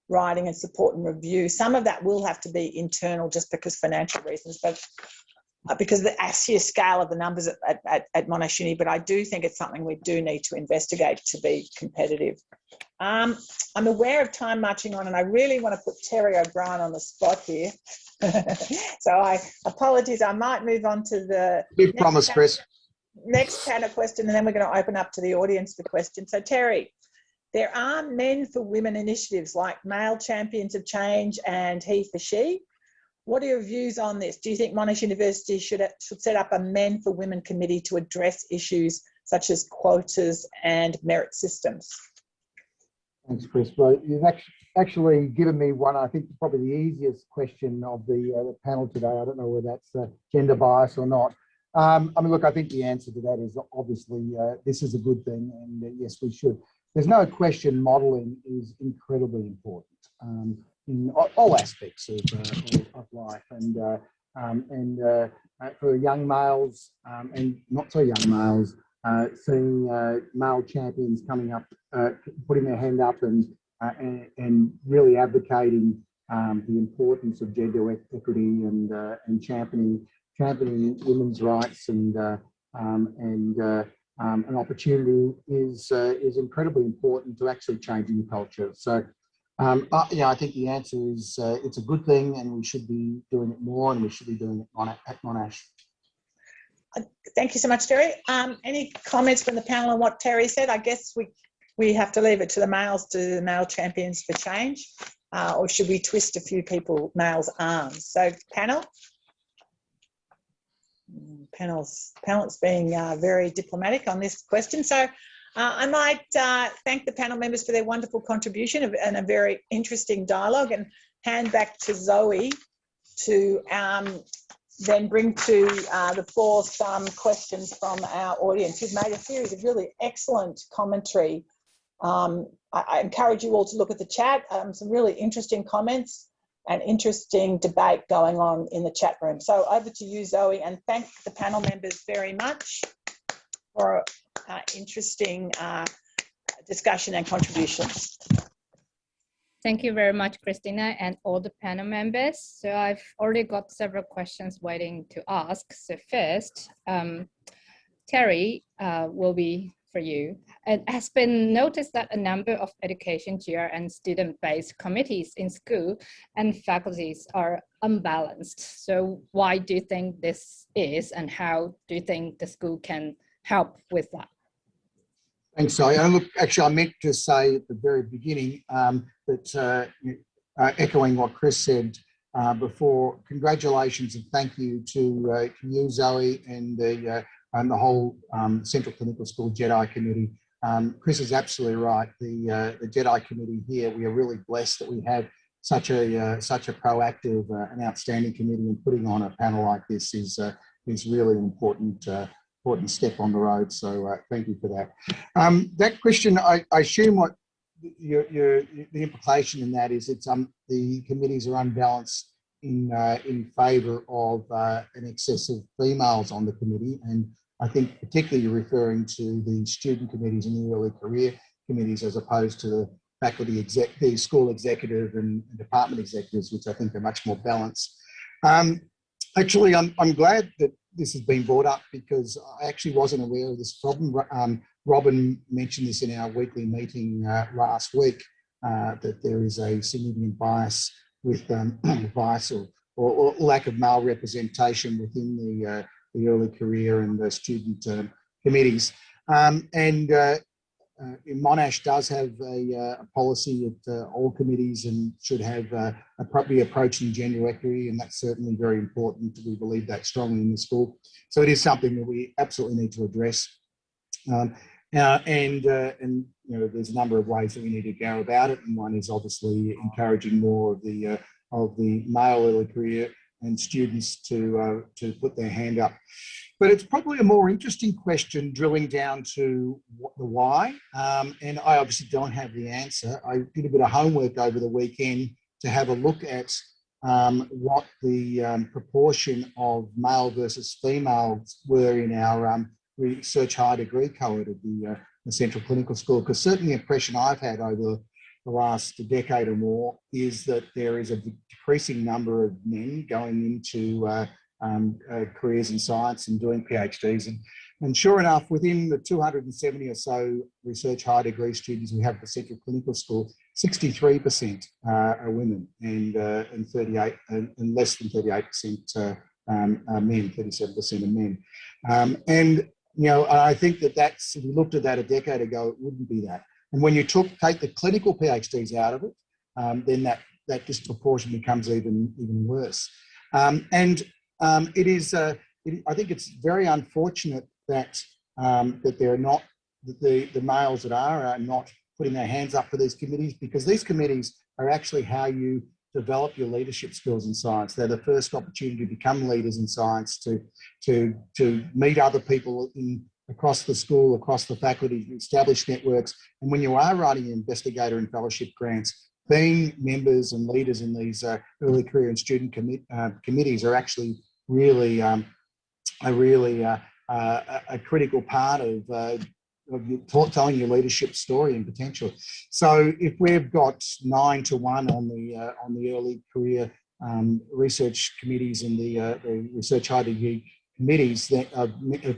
Speaker 2: writing and support and review. Some of that will have to be internal just because financial reasons, but because of the sheer scale of the numbers at Monash Uni, but I do think it's something we do need to investigate to be competitive. I'm aware of time marching on, and I really want to put Terry O'Brien on the spot here. So I apologies. I might move on to the
Speaker 5: big promise, Chris.
Speaker 2: Next panel question, and then we're going to open up to the audience for questions. So Terry, there are men for women initiatives like Male Champions of Change and He for She. What are your views on this? Do you think Monash University should set up a Men for Women committee to address issues such as quotas and merit systems?
Speaker 8: Thanks, Chris. Well, you've actually given me one, I think, probably the easiest question of the panel today. I don't know whether that's gender bias or not. I mean, look, I think the answer to that is obviously this is a good thing, and yes, we should. There's no question modelling is incredibly important in all aspects of life, and for young males and not so young males, seeing male champions coming up, putting their hand up and really advocating the importance of gender equity and championing women's rights and an opportunity is incredibly important to actually changing the culture. So, I think the answer is it's a good thing, and we should be doing it more, and we should be doing it at Monash.
Speaker 2: Thank you so much, Terry. Any comments from the panel on what Terry said? I guess we have to leave it to the males to the Male Champions for Change, or should we twist a few males' arms? So panel? Panel's being very diplomatic on this question. So I might thank the panel members for their wonderful contribution and a very interesting dialogue, and hand back to Zoe to then bring to the floor some questions from our audience who've made a series of really excellent commentary. I encourage you all to look at the chat, some really interesting comments and interesting debate going on in the chat room. So over to you, Zoe, and thank the panel members very much for interesting discussion and contributions.
Speaker 1: Thank you very much, Christina, and all the panel members. So I've already got several questions waiting to ask. So first, Terry, will be for you. It has been noticed that a number of education, GR, and student-based committees in school and faculties are unbalanced. So why do you think this is, and how do you think the school can help with that?
Speaker 5: Thanks, Zoe. And look, actually, I meant to say at the very beginning that echoing what Chris said before, congratulations and thank you to you, Zoe, and the whole Central Clinical School GEDI Committee. Chris is absolutely right. The GEDI Committee here, we are really blessed that we have such a proactive and outstanding committee, and putting on a panel like this is really an important step on the road. So thank you for that. That question, I assume what the implication in that is it's the committees are unbalanced in favour of an excess of females on the committee, and I think particularly you're referring to the student committees and the early career committees as opposed to the faculty the school executive and department executives, which I think are much more balanced. Actually, I'm glad that this has been brought up because I actually wasn't aware of this problem. Robin mentioned this in our weekly meeting last week. that there is a significant bias with bias or lack of male representation within the early career and the student committees. Monash does have a policy at all committees and should have be approaching gender equity, and that's certainly very important. We believe that strongly in the school. So it is something that we absolutely need to address. And you know, there's a number of ways that we need to go about it, and one is obviously encouraging more of the male early career and students to put their hand up. But it's probably a more interesting question drilling down to the why. And I obviously don't have the answer. I did a bit of homework over the weekend to have a look at what the proportion of male versus females were in our research high degree cohort of the Central Clinical School, because certainly the impression I've had over the last decade or more is that there is a decreasing number of men going into careers in science and doing PhDs. And sure enough, within the 270 or so research high degree students we have at the Central Clinical School, 63% are women and 38 and less than 38% are men, 37% are men. And you know, I think that's, if you looked at that a decade ago, it wouldn't be that. And when you take the clinical PhDs out of it, then that disproportion becomes even worse. It is, I think it's very unfortunate that that they're not, that the males that are not putting their hands up for these committees, because these committees are actually how you develop your leadership skills in science. They're the first opportunity to become leaders in science, to meet other people across the school, across the faculty, establish networks. And when you are writing investigator and fellowship grants, being members and leaders in these early career and student committees are actually really a critical part of telling your leadership story and potential. So if we've got 9-1 on the early career research committees and the research high degree committees that are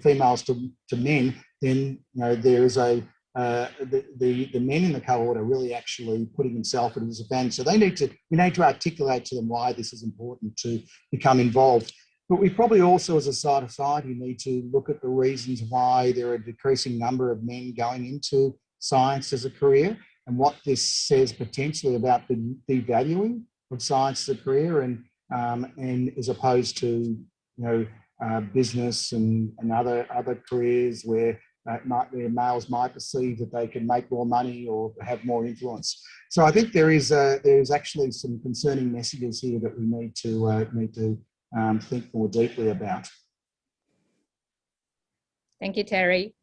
Speaker 5: females to men, then you know there is the men in the cohort are really actually putting themselves at a disadvantage. So we need to articulate to them why this is important to become involved. But we probably also, as a society, need to look at the reasons why there are a decreasing number of men going into science as a career, and what this says potentially about the devaluing of science as a career, and as opposed to business and other careers where males might perceive that they can make more money or have more influence. So I think there is actually some concerning messages here that we need to think more deeply about.
Speaker 1: Thank you, Terry.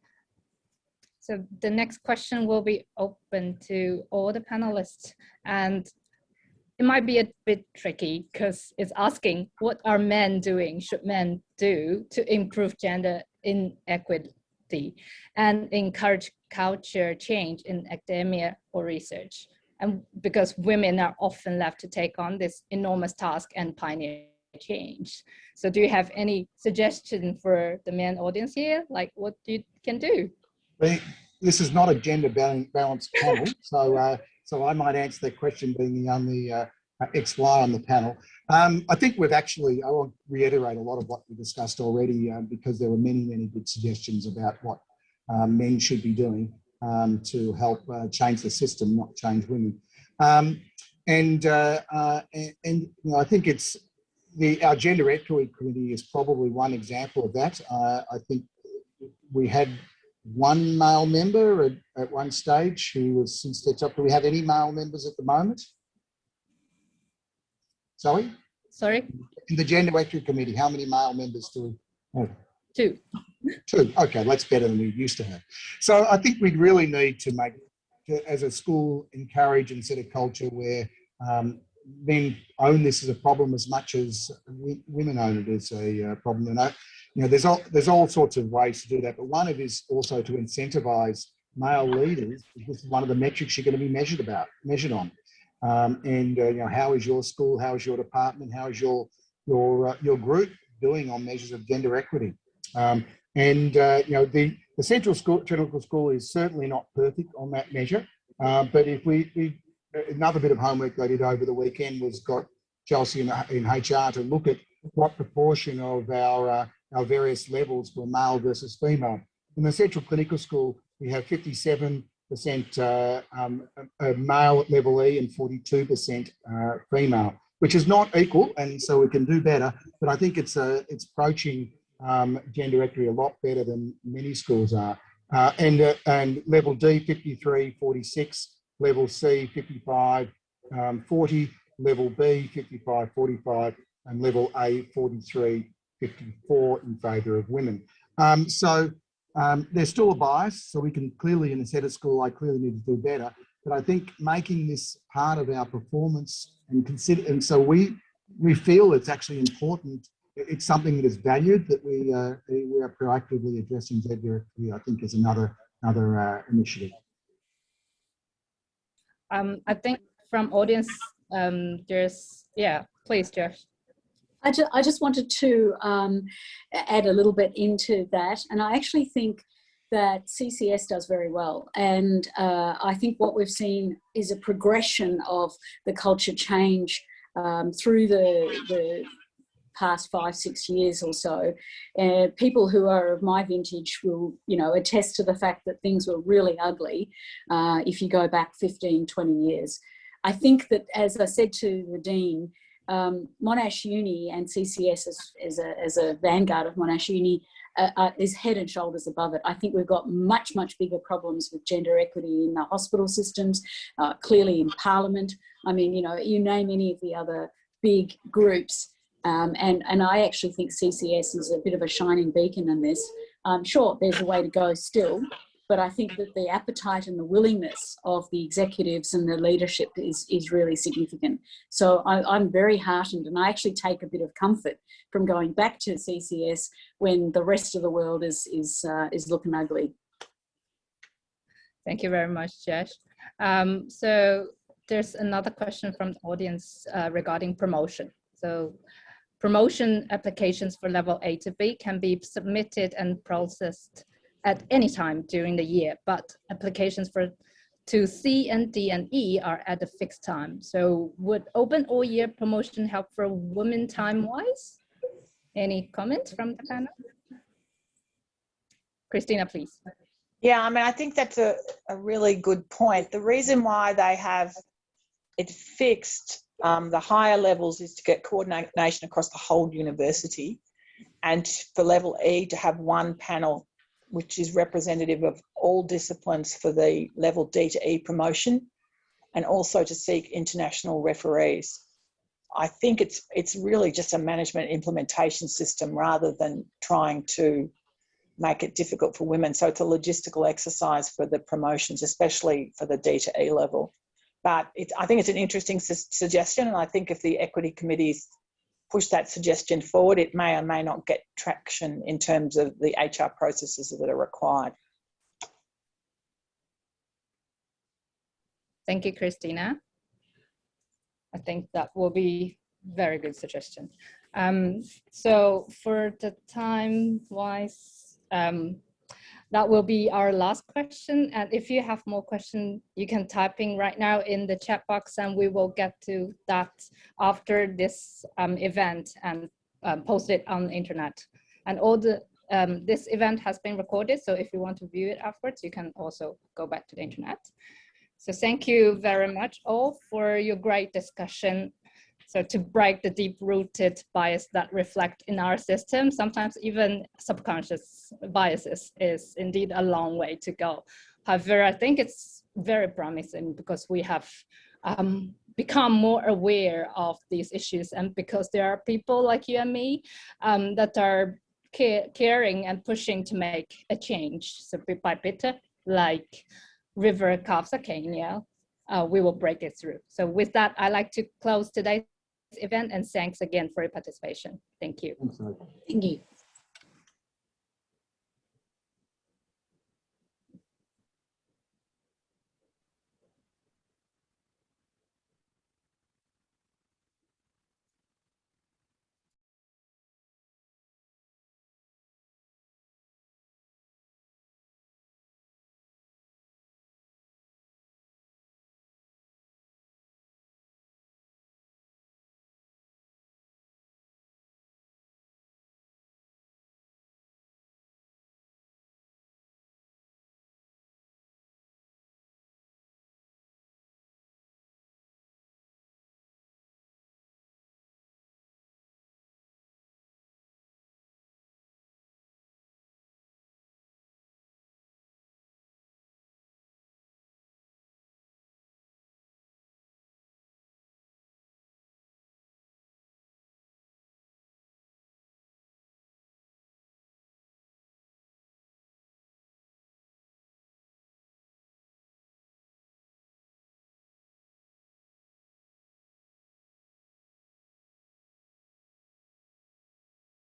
Speaker 1: So the next question will be open to all the panelists, and it might be a bit tricky because it's asking, what are men doing, should men do to improve gender inequity and encourage culture change in academia or research? And because women are often left to take on this enormous task and pioneer change. So do you have any suggestion for the men audience here? Like what you can do?
Speaker 5: This is not a gender balanced panel, so I might answer that question being the only XY on the panel. I think I won't reiterate a lot of what we discussed already because there were many good suggestions about what men should be doing to help change the system, not change women. I think it's our Gender Equity Committee is probably one example of that. I think we had one male member at one stage who was since stepped up. Do we have any male members at the moment? Sorry? In the Gender Equity Committee, how many male members do we have?
Speaker 1: Two.
Speaker 5: Okay, that's better than we used to have. So I think we really need to as a school, encourage and set a culture where men own this as a problem as much as women own it as a problem. And there's all sorts of ways to do that, but one of it is also to incentivize male leaders. This is one of the metrics you're going to be measured on. How is your school? How is your department? How is your group doing on measures of gender equity? The Central Clinical School is certainly not perfect on that measure, but if we another bit of homework I did over the weekend was got Chelsea in HR to look at what proportion of our various levels were male versus female. In the Central Clinical School, we have 57% male at level E and 42% female, which is not equal, and so we can do better. But I think it's approaching gender equity a lot better than many schools are. And level D 53-46, level C 55-40, level B 55-45, and level A 43-54 in favour of women. There's still a bias, so we can clearly, in a set of school, I clearly need to do better. But I think making this part of our performance and so we feel it's actually important. It's something that is valued, that we are proactively addressing gender equity, I think, is another initiative.
Speaker 1: I think from audience, please, Josh.
Speaker 6: I just wanted to add a little bit into that, and I actually think that CCS does very well, and I think what we've seen is a progression of the culture change through the past 5-6 years or so. People who are of my vintage will, attest to the fact that things were really ugly if you go back 15-20 years. I think that, as I said to the Dean, Monash Uni and CCS as a vanguard of Monash Uni is head and shoulders above it. I think we've got much, much bigger problems with gender equity in the hospital systems, clearly in Parliament. I mean, you name any of the other big groups. And I actually think CCS is a bit of a shining beacon in this. Sure, there's a way to go still, but I think that the appetite and the willingness of the executives and the leadership is really significant. So I'm very heartened, and I actually take a bit of comfort from going back to CCS when the rest of the world is looking ugly.
Speaker 1: Thank you very much, Josh. So there's another question from the audience regarding promotion. So promotion applications for level A to B can be submitted and processed at any time during the year, but applications to C and D and E are at a fixed time. So would open all year promotion help for women time-wise? Any comments from the panel? Christina, please.
Speaker 2: Yeah, I mean, I think that's a really good point. The reason why they have it fixed, the higher levels, is to get coordination across the whole university, and for level E to have one panel which is representative of all disciplines for the level D to E promotion, and also to seek international referees. I think it's really just a management implementation system rather than trying to make it difficult for women. So it's a logistical exercise for the promotions, especially for the D to E level. But I think it's an interesting suggestion, and I think if the equity committees push that suggestion forward, it may or may not get traction in terms of the HR processes that are required.
Speaker 1: Thank you, Christina. I think that will be very good suggestion. So for the time-wise, that will be our last question. And if you have more questions, you can type in right now in the chat box, and we will get to that after this event and post it on the internet. And all the this event has been recorded, so if you want to view it afterwards, you can also go back to the internet. So thank you very much all for your great discussion. So to break the deep-rooted bias that reflect in our system, sometimes even subconscious biases, is indeed a long way to go. However, I think it's very promising because we have become more aware of these issues, and because there are people like you and me that are caring and pushing to make a change. So bit by bit, like River Kapsa, Kenya, we will break it through. So with that, I'd like to close today's event, and thanks again for your participation. Thank you.
Speaker 8: Thanks,
Speaker 6: Thank you.